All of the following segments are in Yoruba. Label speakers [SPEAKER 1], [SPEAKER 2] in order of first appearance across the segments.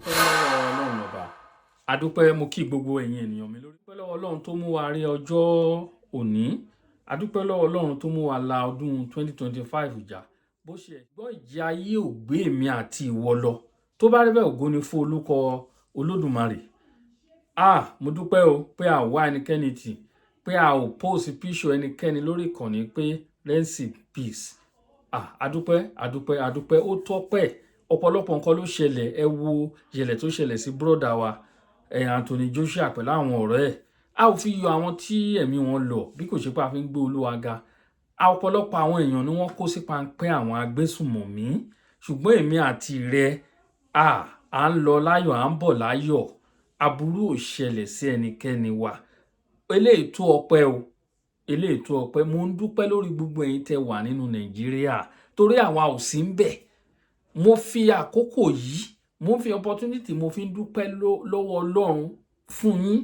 [SPEAKER 1] adúpẹ́ lọ́wọ́ ọlọ́run ọba adúpẹ́ mo kí gbogbo ẹ̀yin ènìyàn mi lórí adúpẹ́ lọ́wọ́ ọlọ́run tó mú wa rí ọjọ́ òní adúpẹ́ lọ́wọ́ ọlọ́run tó mú wa la ọdún 2025 jà bó ṣe gbọ́ ìjì ayé ò gbé èmi àti ìwọ lọ tó bá rí bẹ́ẹ̀ ògo ni fún olúkọ olódùmarè mo dúpẹ́ o pé a wá ẹnikẹ́ni tì pé a ò post píṣọ ẹnikẹ́ni lórí ìkànnì pé rest in peace adúpẹ́ ó tọ́pẹ́ ọ̀pọ̀lọpọ̀ nǹkan ló ṣẹlẹ̀ ẹ wo ìṣẹ̀lẹ̀ tó ṣẹlẹ̀ sí bróda wa Anthony Joshua pẹ̀lú àwọn ọ̀rẹ́ ẹ̀ a ò fi yọ àwọn tí ẹ̀mí wọn lọ bí kò ṣe pé a fi ń gbé olúwa ga ọ̀pọ̀lọpọ̀ àwọn èèyàn ni wọ́n kó sí páńpẹ́ àwọn agbésùmọ̀mí ṣùgbọ́n èmi àti rẹ à ń lọ láyọ̀ à ń bọ̀ láyọ̀ aburú ò ṣẹlẹ̀ sí ẹnikẹ́ni wa eléyìí tó ọpẹ́ mo ń dúpẹ́ lórí gbogbo ẹ̀yin tẹ́ wà nínú Nàìjíríà torí àwa ò sí ń bẹ̀ mo fi àkókò yìí mo fi opportunity mo fi ń dúpẹ́ lọ́wọ́ Ọlọ́run fún yín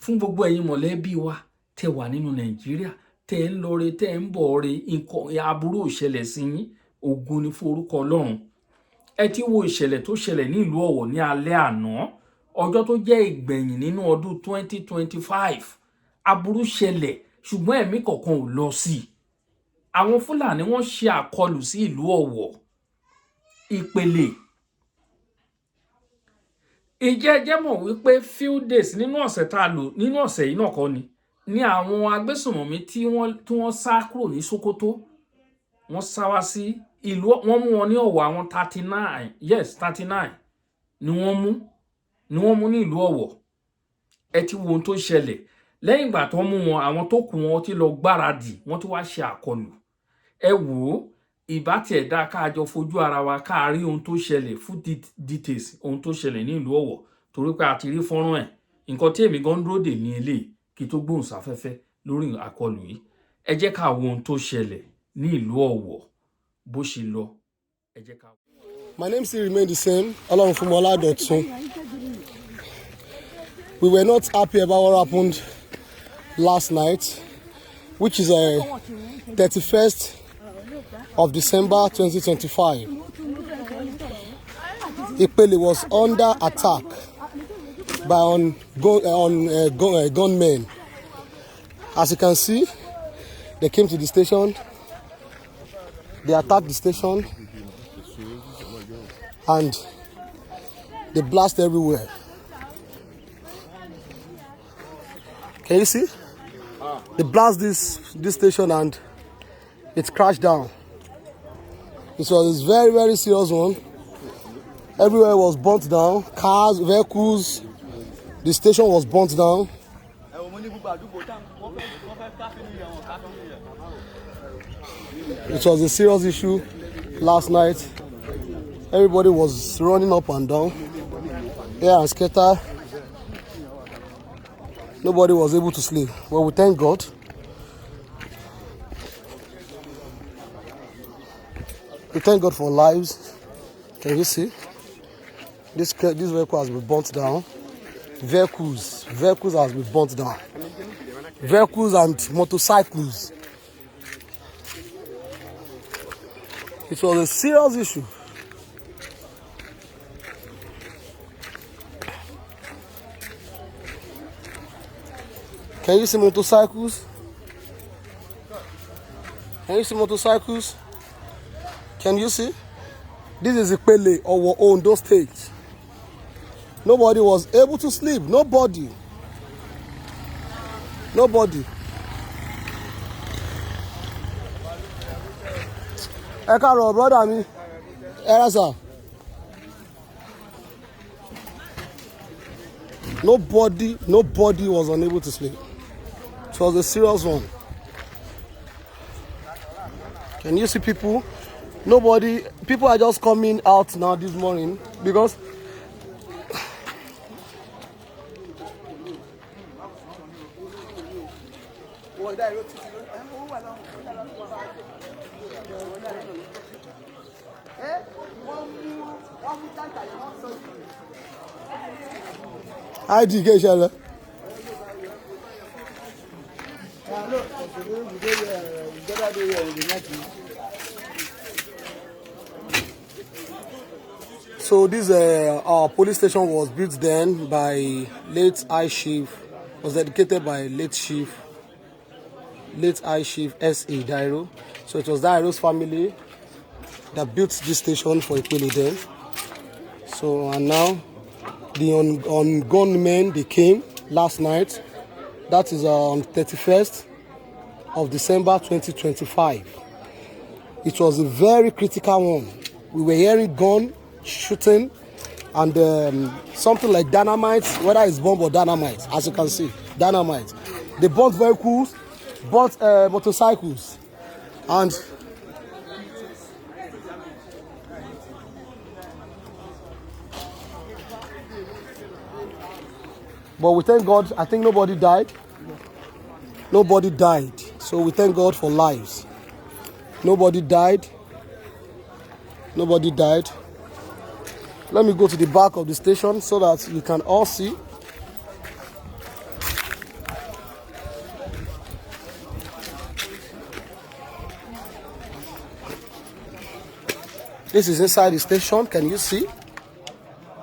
[SPEAKER 1] fún gbogbo ẹ̀yin mọ̀lẹ́bí wa tẹ́ wà nínú Nàìjíríà tẹ́ ń lọ re tẹ́ ń bọ̀ re nǹkan aburú ò ṣẹlẹ̀ sí yín ògo ni fún orúkọ Ọlọ́run ẹ ti wo ìṣẹ̀lẹ̀ tó ṣẹlẹ̀ ní ìlú Ọ̀wọ̀ ní alẹ́ àná ọjọ́ tó jẹ́ ìgbẹ̀yìn nínú ọdún 2025 aburú ṣẹlẹ̀ ṣùgbọ́n ẹ̀mí kọ̀ọ̀kan ò lọ sí i àwọn Fúlàní wọ́n ṣe àkọlù sí ìlú Ọ̀wọ̀ ìpele ìjẹ́jẹ́ mọ̀ wípé few days nínú ọ̀sẹ̀ tá a lò nínú ọ̀sẹ̀ yìí náà kọ́ ni àwọn agbésùnmọ̀mí tí wọ́n sá kúrò ní Sókótó wọ́n sá wá sí ìlú wọ́n mú wọn ní Ọ̀wọ̀ àwọn 39 ni wọ́n mú ní ìlú Ọ̀wọ̀ ẹ ti wo ohun tó ṣẹlẹ̀ lẹ́yìn ìgbà tó mú wọn àwọn tó kù wọn ti lọ gbáradì wọ́n ti wá ṣe àkọlù ẹ wò ó ìbá tiẹ̀ dá káàjọ fojú ara wa káàrí ohun tó ṣẹlẹ̀ fún details ohun tó ṣẹlẹ̀ ní ìlú Ọ̀wọ̀ torí pé a ti rí fọ́nrán ẹ̀ nǹkan tí èmi gan dúró dè ní eléyìí kí tó gbóhùn sáfẹ́fẹ́ lórí àkọlù yìí ẹ jẹ́ ká wo ohun tó ṣẹlẹ̀ ní ìlú Ọ̀wọ̀ bó ṣe lọ ẹ jẹ́ ká.
[SPEAKER 2] My name still remain the same, Olorunfunmola Dotun. We were not happy about what happened last night, which is 31st of December 2025. Ipele was under attack by gunmen. As you can see, they came to the station, they attacked the station, and they blast everywhere. Can you see? They blast this station and it crashed down. It was a very, very serious one. Everywhere was burnt down. Cars, vehicles. The station was burnt down. It was a serious issue last night. Everybody was running up and down, here and scatter. Nobody was able to sleep. Well, we thank God. We thank God for lives. Can you see? This vehicle has been burnt down. Vehicles has been burnt down. Vehicles and motorcycles. It was a serious issue. Can you see motorcycles? Can you see motorcycles? Can you see? This is Ipele or Ondo State. Nobody was able to sleep. Nobody. Ẹ káàárọ̀ brother mi. Ẹ sir. Nobody was unable to sleep. It was a serious one. Can you see people? People are just coming out now this morning because ID Keshala. So this our police station was built then by late High Chief, was dedicated by late High Chief S.A. Dairo. So it was Dairo's family that built this station for Ipele then. So and now the on men, they came last night. That is on 31st of December 2025. It was a very critical one. We were hearing gun shooting and something like dynamite, whether it's bomb or dynamite, as you can see, dynamite. They burnt vehicles, burnt motorcycles, and but we thank God, I think nobody died. Nobody died. So we thank God for lives. Nobody died. Nobody died. Let me go to the back of the station so that you can all see. This is inside the station. Can you see?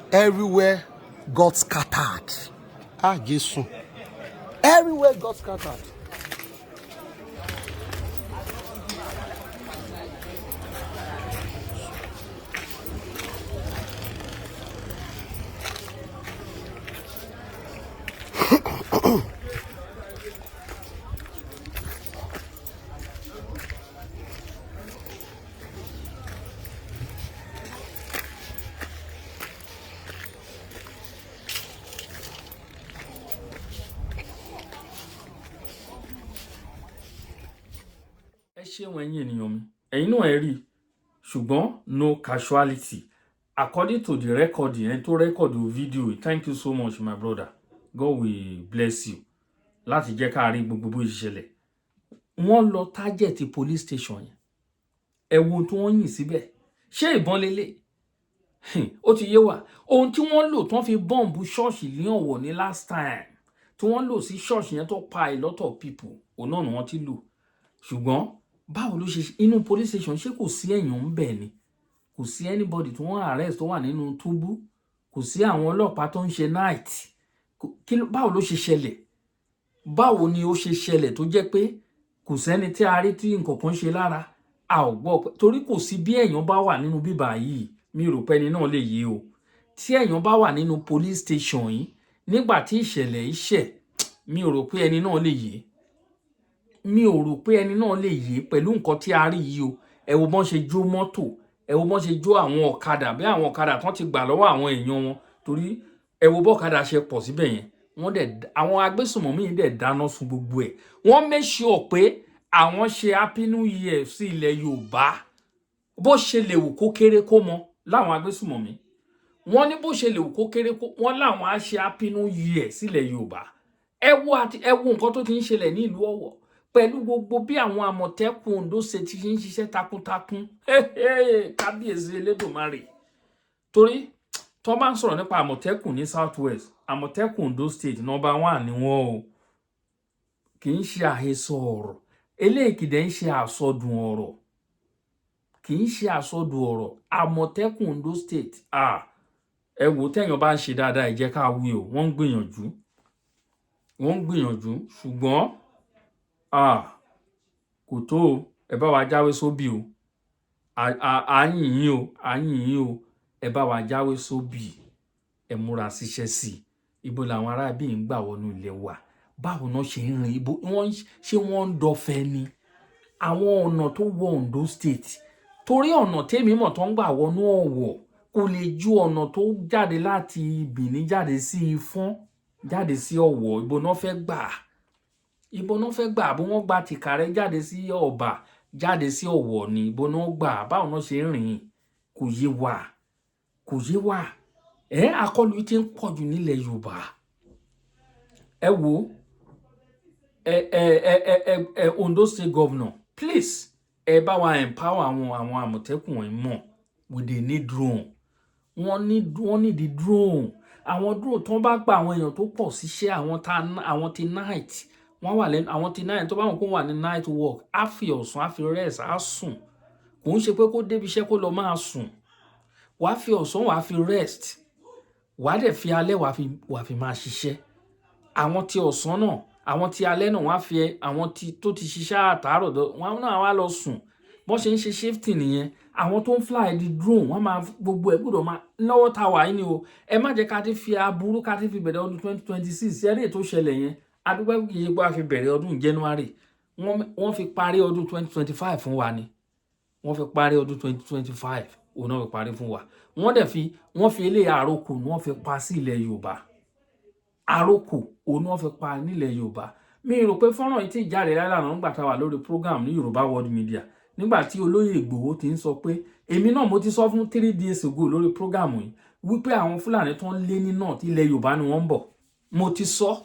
[SPEAKER 2] Everywhere got scattered. Ah, Jesus. Everywhere got scattered.
[SPEAKER 1] ṣéun ẹ̀yin ènìyàn mi ẹ̀yin náà ẹ rí ṣùgbọ́n no casualty according to the record yẹn tó record video thank you so much my brother, God will bless you láti jẹ́ ká rí gbogbo bó ìṣẹ̀lẹ̀. Wọ́n lọ target police station yẹn, ẹ wo ohun tí wọ́n yìn síbẹ̀, ṣé ìbọn lélẹ̀? Ó ti yé wa ohun tí wọ́n lò tí wọ́n fi bọ́ǹbù ṣọ́ọ̀ṣì ní Ọ̀wọ̀ ní last time tí wọ́n lò sí ṣọ́ọ̀ṣì yẹn tó pa a lot of people òun náà ni wọ́n ti lò. Ṣùgbọ́n báwo ló ṣe inú police station ṣé kò sí èèyàn ń bẹ̀ ni? Kò sí anybody tí wọ́n arrest tó wà nínú túbú, kò sí àwọn ọlọ́pàá tó ń ṣe night. Báwo ló ṣe ṣẹlẹ̀? Báwo ni ó ṣe ṣẹlẹ̀ tó jẹ́ pé kò sẹ́ni tí a rí tí nǹkan kan ṣe lára? A ò gbọ́ torí kò sí bí èèyàn bá wà nínú bíbà yìí mi rò pé ẹni náà lè yé o. Tí èèyàn bá wà nínú police station yìí nígbà tí ìṣẹ̀lẹ̀ yìí ṣẹ̀ mi ò rò pé ẹni náà lè yé. Mi ò rò pé ẹni náà lè yé pẹ̀lú nǹkan tí a rí yìí o. Ẹ wo bọ́n ṣe jó mọ́tò, ẹ wo bọ́n ṣe jó àwọn ọ̀kadà bí àwọn ọ̀kadà tán ti gbà lọ́wọ́ àwọn èèyàn wọn torí ẹ wo bọ́kadà ṣe pọ̀ síbẹ̀ yẹn. Wọ́n dẹ̀ àwọn agbésùnmọ̀mí yìí dẹ̀ dáná sun gbogbo ẹ̀. Wọ́n make sure pé àwọn ṣe happy new year sí ilẹ̀ Yorùbá bó ṣe lè wù kó kéré kó mọ láwọn agbésùnmọ̀mí. Wọ́n ní bó ṣe lè wù kó kéré kó wọ́n láwọn á ṣe happy new year sílẹ̀ Yorùbá. Ẹ wo nǹkan tó ti ń ṣẹlẹ̀ ní ìlú Ọ̀wọ̀ pẹ̀lú gbogbo bí àwọn Àmọ̀tẹ́kùn Ondo State ti ń ṣiṣẹ́ takuntakun. Kábíyèsí Elédùmarè. Torí tó bá ń sọ̀rọ̀ nípa Àmọ̀tẹ́kùn ní South West, Àmọ̀tẹ́kùn Ondo State #1 ni wọ́n o. Kì í ṣe àhesọ ọ̀rọ̀. Eléyìí kì í dẹ̀ ń ṣe àsọdùn ọ̀rọ̀. Kì í ṣe àsọdùn ọ̀rọ̀. Àmọ̀tẹ́kùn Ondo State. Ẹ wò téèyàn bá ń ṣe dáadáa ẹ jẹ́ ká wí o. Wọ́n ń gbìyànjú. Wọ́n ń gbìyànjú ṣùgbọ́n kò tó o. Ẹ bá wa jáwé sóbì o. À ń yìn yín o. À ń yìn yín o. Ẹ bá wa jáwé sóbì. Ẹ múra síṣẹ́ sí i. Ibo làwọn aráabí ń gbà wọnú ilé wa? Báwo náà ṣe ń rìn? Ibo ṣé wọ́n ń dọ̀fẹ́ ni? Àwọn ọ̀nà tó wọ Ondo State torí ọ̀nà tèmi mọ̀ tó ń gbà wọnú Ọ̀wọ̀ kò lè ju ọ̀nà tó jáde láti Benin jáde sí Ifọ̀n jáde sí Ọ̀wọ̀. Ibo náà fẹ́ gbà? Ibo náà fẹ́ gbà? Bó wọ́n gba Tìkàrẹ́ jáde sí Ọ̀bà jáde sí Ọ̀wọ̀ ni ibo náà gbà? Báwo náà ṣe ń rìn? Kò yé wa. Kò yé wa. Àkọlù yìí ti ń pọ̀ jù nílẹ̀ Yorùbá. Ẹ wo Ondo State Governor, please ẹ bá wa empower àwọn Àmọ̀tẹ́kùn wọ̀nyí mọ̀. We dey need drone. Wọ́n need the drone. Àwọn drone tó bá gba àwọn èèyàn tó pọ̀ síṣẹ́ àwọn ti night. Wọ́n wà lẹ́nu àwọn ti night tó bá wọn kó wà ní night work. Á fi ọ̀sán á fi rest á sùn. Kò ń ṣe pé kó débi iṣẹ́ kó lọ máa sùn. wàá fi ọ̀sán wàá fi rest, wàá dẹ̀ fi alẹ́ wàá fi máa ṣiṣẹ́. Àwọn tí ọ̀sán náà, àwọn tí alẹ́ náà wọ́n á fi àwọn tí tó ti ṣiṣẹ́ àtàárọ̀ wọ́n náà wá lọ sùn. Bọ́n ṣe ń ṣe shifting nìyẹn. Àwọn tó ń fly the drone wọ́n máa gbogbo ẹ̀ gbọ́dọ̀ máa lọ́wọ́ ta wà yín ni o. Ẹ má jẹ́ ká ti fi aburú ká ti fi bẹ̀rẹ̀ ọdún 2026 ẹ̀rí tó ṣẹlẹ̀ yẹn. Adúpẹ́ kì í ṣe pé a fi bẹ̀rẹ̀ ọdún January. Wọ́n fi parí ọdún 2025 fún wa ni. Wọ́n fi parí ọdún 2025 òun náà fi parí fún wa. Wọ́n fi eléyìí àròkò ni wọ́n fi pa sí ilẹ̀ Yorùbá. Àròkò òun náà fi pa nílẹ̀ Yorùbá. Mi rò pé fọ́nrán yìí ti jáde lálàá nígbà tá a wà lórí program ní Yorùbá World Media. Nígbà tí olóyè Ìgbòho ti ń sọ pé èmi náà mo ti sọ fún 3 days ago lórí program yìí wípé àwọn Fúlàní tó ń lé ní north ilẹ̀ Yorùbá ni wọ́n ń bọ̀. Mo ti sọ.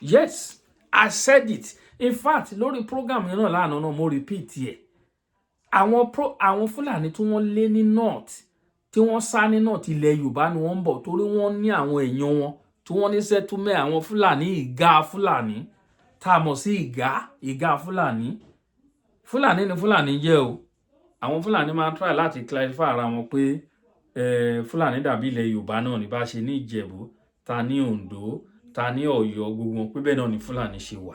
[SPEAKER 1] Yes, I said it. In fact, lórí program yẹn náà lánàá náà mo repeat ẹ̀. Àwọn Fúlàní tí wọ́n lé ní north, tí wọ́n sá ní north ilẹ̀ Yorùbá ni wọ́n ń bọ̀ torí wọ́n ní àwọn èèyàn wọn tí wọ́n ní settlement àwọn Fúlàní ìgá Fúlàní tá a mọ̀ sí ìgá Fúlàní. Fúlàní ni Fúlàní jẹ́ o. Àwọn Fúlàní máa ń try láti clarify ara wọn pé Fúlàní dàbí ilẹ̀ Yorùbá náà ní bá ṣe ní Ìjẹ̀bú, ta ní Oǹdó, ta ní Ọ̀yọ́, gbogbo wọn pé bẹ́ẹ̀ náà ni Fúlàní ṣe wà.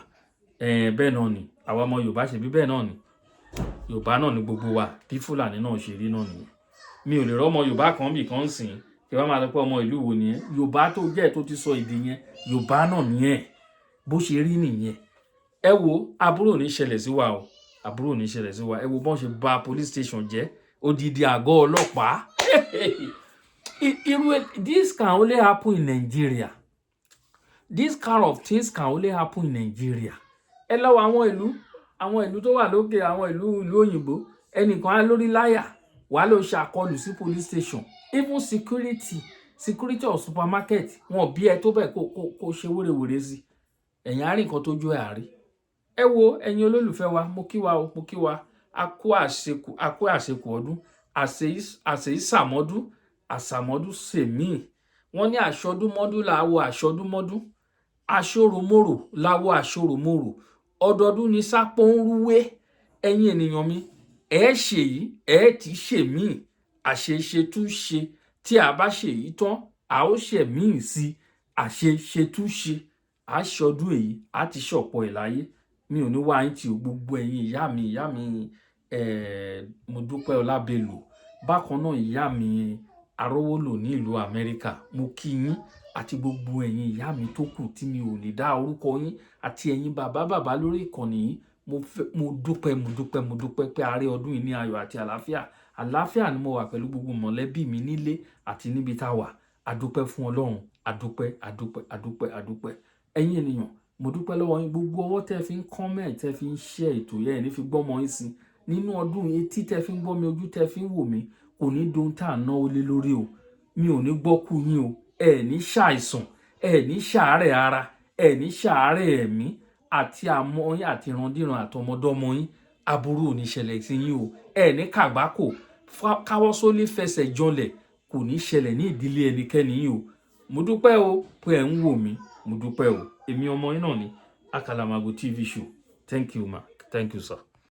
[SPEAKER 1] Bẹ́ẹ̀ náà ni àwa ọmọ Yorùbá ṣe bí bẹ́ẹ̀ náà ni. Yorùbá náà ni gbogbo wa bí Fúlàní náà ṣe rí náà nìyẹn. Mi ò lè rọ́mọ Yorùbá kan bì kan sìn kí wọ́n máa sọ pé ọmọ ìlú wo nìyẹn. Yorùbá tó jẹ́ tó ti sọ èdè yẹn Yorùbá náà nìyẹn. Bó ṣe rí nìyẹn. Ẹ wo àbúrò ní ṣẹlẹ̀ sí wa o. Àbúrò ní ṣẹlẹ̀ sí wa. Ẹ wo bọ́n ṣe bà police station jẹ́. Odidi àgọ́ ọlọ́pàá. This can only happen in Nigeria. This kind of things can only happen in Nigeria. Ẹ lọ àwọn ìlú tó wà lókè, àwọn ìlú òyìnbó, ẹnìkan á lórí láyà wà ló ṣàkọlù sí police station. Even security of supermarket wọn bí ẹ tó bẹ́ẹ̀ kó ṣe wérewère sí. Ẹ̀yin á rí nǹkan tójú ẹ̀ àrí. Ẹ wo ẹ̀yin olólùfẹ́ wa, mo kí wa a kú àṣekù ọdún, àṣeyísàmọ́dún, àṣàmọ́dún sèmí. Wọ́n ní àṣọdúnmọ́dún làwọ̀ àṣọdúnmọ́dún, aṣòròmòrò làwọ̀ àṣòròmòrò, ọdọọdún ni sápó ń rúwé. Ẹ̀yin ènìyàn mi, ẹ ṣe yìí, ẹ ti ṣe mí, àṣeṣe tún ṣe. Tí a bá ṣe yìí tán, a ó ṣe míì sí, àṣeṣe tún ṣe. Aṣọdún èyí, a ti ṣọ̀pọ̀ ẹ̀ láyé. Mi ò ní wá yín tí o gbogbo ẹ̀yin ìyá mi mo dúpẹ́ Ọlábẹ́lò. Bákan náà ìyá mi Arówólò ní ìlú Amẹ́ríkà. Mo kí yín àti gbogbo ẹ̀yin ìyá mi tó kù tí mi ò lè dá orúkọ yín àti ẹ̀yin bàbá lórí ìkànnì yìí. Mo dúpẹ́ pé a rí ọdún yìí ní ayọ̀ àti àlàáfíà. Àlàáfíà ni mo wà pẹ̀lú gbogbo mọ̀lẹ́bí mi nílé àti níbi tá a wà. A dúpẹ́ fún Ọlọ́run. A dúpẹ́. Ẹ̀yin ènìyàn, mo dúpẹ́ lọ́wọ́ yín gbogbo ọwọ́ tẹ́ fi ń comment, tẹ́ fi ń share ètò yẹn ní fi gbọ́mọ yín sí. Nínú ọdún yìí etí tẹ́ fi ń gbọ́ mi, ojú tẹ́ fi ń wò mí kò ní dohun tá à ń náwó lé lórí o. Mi ò ní gbọ́kú yín o. Ẹ ní ṣàìsàn, ẹ ní ṣàárẹ̀ ara, ẹ ní ṣàárẹ̀ ẹ̀mí àti àmọ́ yín àti ìrandíran àtọmọdọ́mọ yín. Aburú ò ní ṣẹlẹ̀ sí yín o. Ẹ ní kàgbákò, káwọ́ sólé fẹsẹ̀ jọlẹ̀ kò ní ṣẹlẹ̀ ní ìdílé ẹnikẹ́ni yín o. Mo dúpẹ́ o pé ẹ ń wò mí. Mo dúpẹ́ o. Èmi ọmọ yín náà ni Akalamago TV show. Thank you ma. Thank you sir.